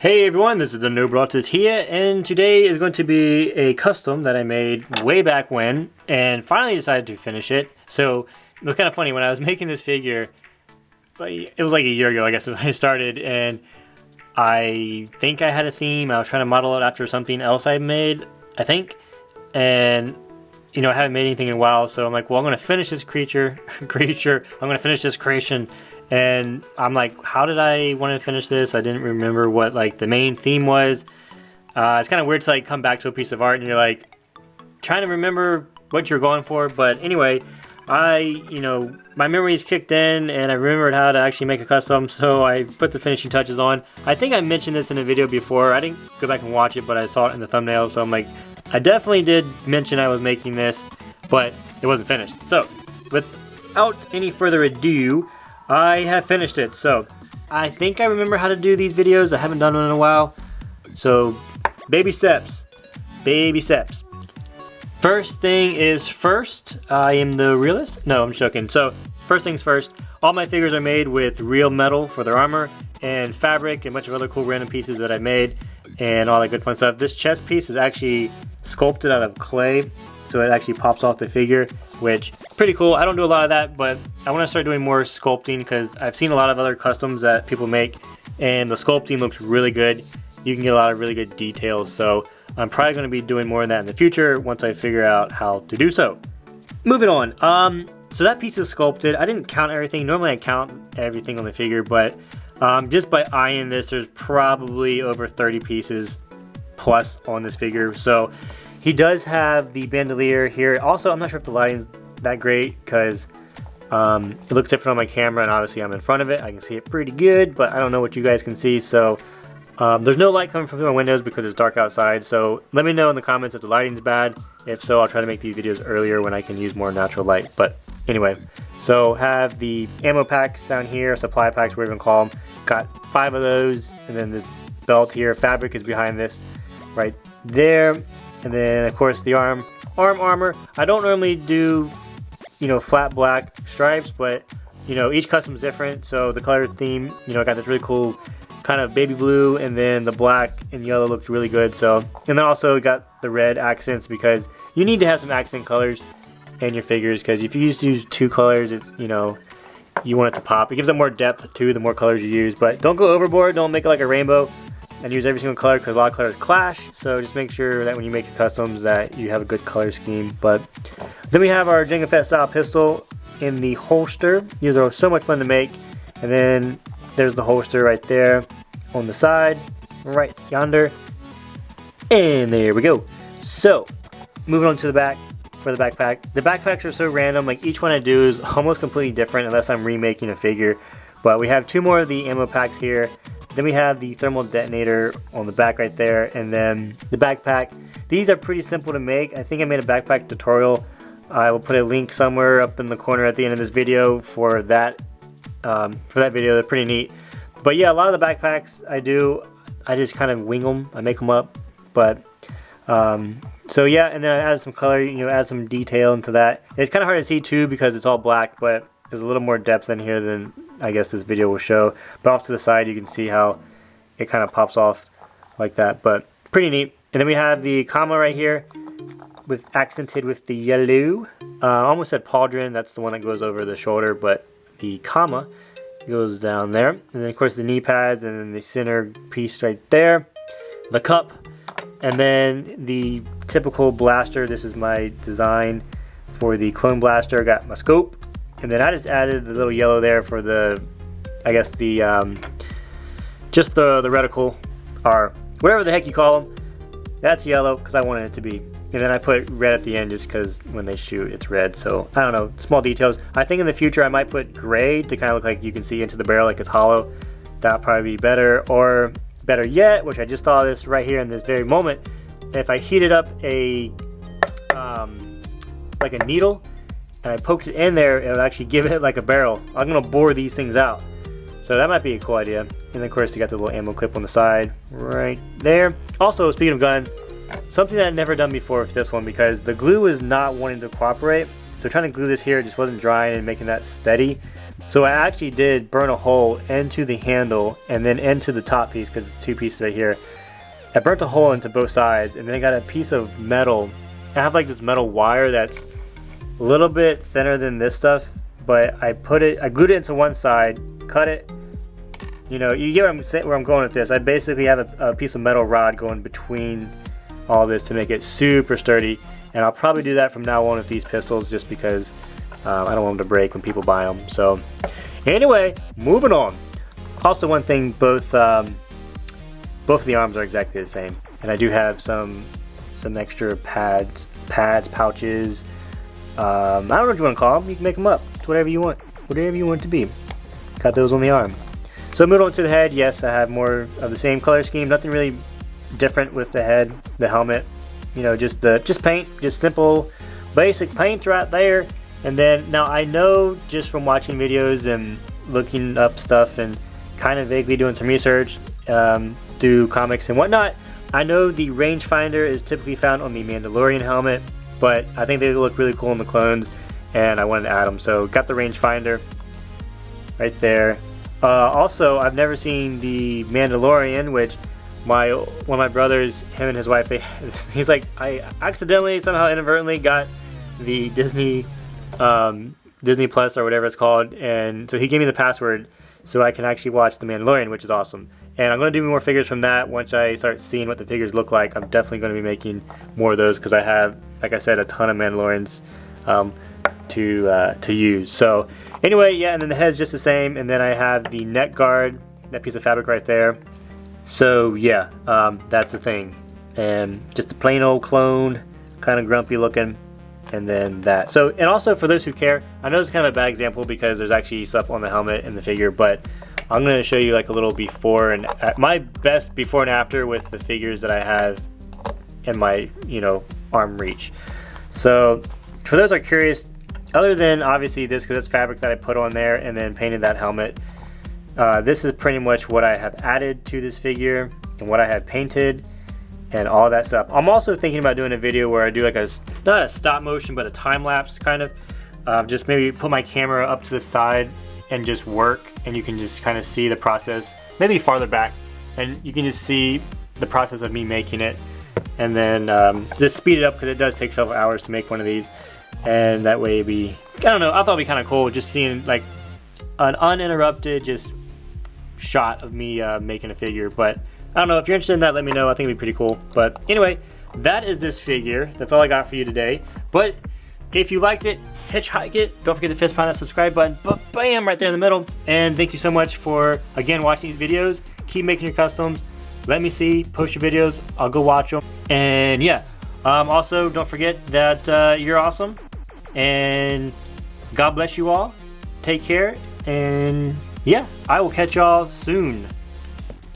Hey everyone, this is the Nobrotus here, and today is going to be a custom that I made way back when, and finally decided to finish it. So it was kind of funny when I was making this figure. It was like a year ago, I guess, when I started, and I think I had a theme. I was trying to model it after something else I made, I think, and I haven't made anything in a while. So I'm like, well, I'm going to finish this creature. I'm going to finish this creation. And I'm like, how did I want to finish this? I didn't remember what the main theme was. It's kind of weird to come back to a piece of art and you're like trying to remember what you're going for. But anyway, my memories kicked in and I remembered how to actually make a custom. So I put the finishing touches on. I think I mentioned this in a video before. I didn't go back and watch it, but I saw it in the thumbnail. So I'm like, I definitely did mention I was making this, but it wasn't finished. So without any further ado, I have finished it. So I think I remember how to do these videos. I haven't done one in a while. So baby steps. Baby steps. First thing is first. I am the realist. No, I'm joking. So first things first. All my figures are made with real metal for their armor and fabric and a bunch of other cool random pieces that I made and all that good fun stuff. This chest piece is actually sculpted out of clay. So it actually pops off the figure, which is pretty cool. I don't do a lot of that, but I want to start doing more sculpting because I've seen a lot of other customs that people make, and the sculpting looks really good. You can get a lot of really good details, so I'm probably going to be doing more of that in the future once I figure out how to do so. Moving on. So that piece is sculpted. I didn't count everything. Normally I count everything on the figure, but just by eyeing this, there's probably over 30 pieces plus on this figure. So he does have the bandolier here. Also, I'm not sure if the lighting's that great because it looks different on my camera, and obviously I'm in front of it. I can see it pretty good, but I don't know what you guys can see. So there's no light coming from my windows because it's dark outside. So let me know in the comments if the lighting's bad. If so, I'll try to make these videos earlier when I can use more natural light. But anyway, so have the ammo packs down here, supply packs, whatever you call them. Got 5 of those, and then this belt here. Fabric is behind this right there. And then, of course, the arm armor. I don't normally do, flat black stripes, but, each custom is different. So the color theme, I got this really cool kind of baby blue, and then the black and yellow looked really good. So, and then also got the red accents because you need to have some accent colors in your figures because if you just use 2 colors, it's, you want it to pop. It gives it more depth too, the more colors you use. But don't go overboard. Don't make it like a rainbow and use every single color because a lot of colors clash. So just make sure that when you make your customs that you have a good color scheme. But then we have our Jango Fett style pistol in the holster. These are so much fun to make. And then there's the holster right there on the side, right yonder. And there we go. So moving on to the back for the backpack. The backpacks are so random. Like each one I do is almost completely different unless I'm remaking a figure. But we have 2 more of the ammo packs here. Then we have the thermal detonator on the back right there, and then the backpack. These are pretty simple to make. I think I made a backpack tutorial. I will put a link somewhere up in the corner at the end of this video for that video. They're pretty neat. But yeah, a lot of the backpacks I just kind of wing them. I make them up. But so yeah, and then I added some color, add some detail into that. It's kind of hard to see too because it's all black, but there's a little more depth in here than I guess this video will show. But off to the side you can see how it kind of pops off like that, but pretty neat. And then we have the comma right here with accented with the yellow. I almost said pauldron, that's the one that goes over the shoulder, but the comma goes down there. And then of course the knee pads, and then the center piece right there, the cup, and then the typical blaster. This is my design for the clone blaster. I got my scope. And then I just added the little yellow there for the, I guess the, just the reticle, or whatever the heck you call them. That's yellow because I wanted it to be. And then I put red at the end just because when they shoot it's red. So I don't know, small details. I think in the future I might put gray to kind of look like you can see into the barrel like it's hollow. That'll probably be better. Or better yet, which I just thought of this right here in this very moment, if I heated up a, like a needle, and I poked it in there, it would actually give it like a barrel. I'm going to bore these things out. So that might be a cool idea. And then of course you got the little ammo clip on the side right there. Also, speaking of guns, something that I've never done before with this one because the glue is not wanting to cooperate. So trying to glue this here just wasn't drying and making that steady. So I actually did burn a hole into the handle and then into the top piece, because it's two pieces right here. I burnt a hole into both sides, and then I got a piece of metal. I have like this metal wire that's a little bit thinner than this stuff, but I glued it into one side, cut it. You know, you get where I'm going with this. I basically have a piece of metal rod going between all this to make it super sturdy, and I'll probably do that from now on with these pistols, just because I don't want them to break when people buy them. So anyway, moving on. Also, one thing, both of the arms are exactly the same, and I do have some extra pads, pouches. I don't know what you want to call them. You can make them up. It's whatever you want it to be. Got those on the arm. So moving on to the head, yes, I have more of the same color scheme. Nothing really different with the head, the helmet. You know, just paint, just simple, basic paint right there. And then now I know just from watching videos and looking up stuff and kind of vaguely doing some research through comics and whatnot, I know the rangefinder is typically found on the Mandalorian helmet, but I think they look really cool in the clones, and I wanted to add them. So got the rangefinder right there. Also, I've never seen the Mandalorian, which one of my brothers, him and his wife, he's like, I accidentally, somehow inadvertently got the Disney Plus or whatever it's called, and so he gave me the password so I can actually watch the Mandalorian, which is awesome. And I'm going to do more figures from that once I start seeing what the figures look like. I'm definitely going to be making more of those, because I have, like I said, a ton of Mandalorians to use. So anyway, yeah, and then the head's just the same, and then I have the neck guard, that piece of fabric right there. So yeah, that's the thing, and just a plain old clone, kind of grumpy looking, and then that. So, and also for those who care, I know it's kind of a bad example because there's actually stuff on the helmet and the figure, but I'm going to show you like a little before and my best before and after with the figures that I have in my, you know, arm reach. So for those who are curious, other than obviously this, because it's fabric that I put on there and then painted that helmet, this is pretty much what I have added to this figure and what I have painted and all that stuff. I'm also thinking about doing a video where I do like not a stop motion, but a time lapse kind of, just maybe put my camera up to the side and just work, and you can just kind of see the process, maybe farther back, and you can just see the process of me making it, and then just speed it up, because it does take several hours to make one of these, and that way it'd be, I don't know, I thought it'd be kind of cool just seeing like an uninterrupted just shot of me making a figure. But I don't know, if you're interested in that, let me know. I think it'd be pretty cool. But anyway, that is this figure. That's all I got for you today. But if you liked it, hitchhike it. Don't forget to fist pound that subscribe button. Bam, right there in the middle. And thank you so much for, again, watching these videos. Keep making your customs. Let me see. Post your videos. I'll go watch them. And yeah, also don't forget that you're awesome. And God bless you all. Take care. And yeah, I will catch y'all soon.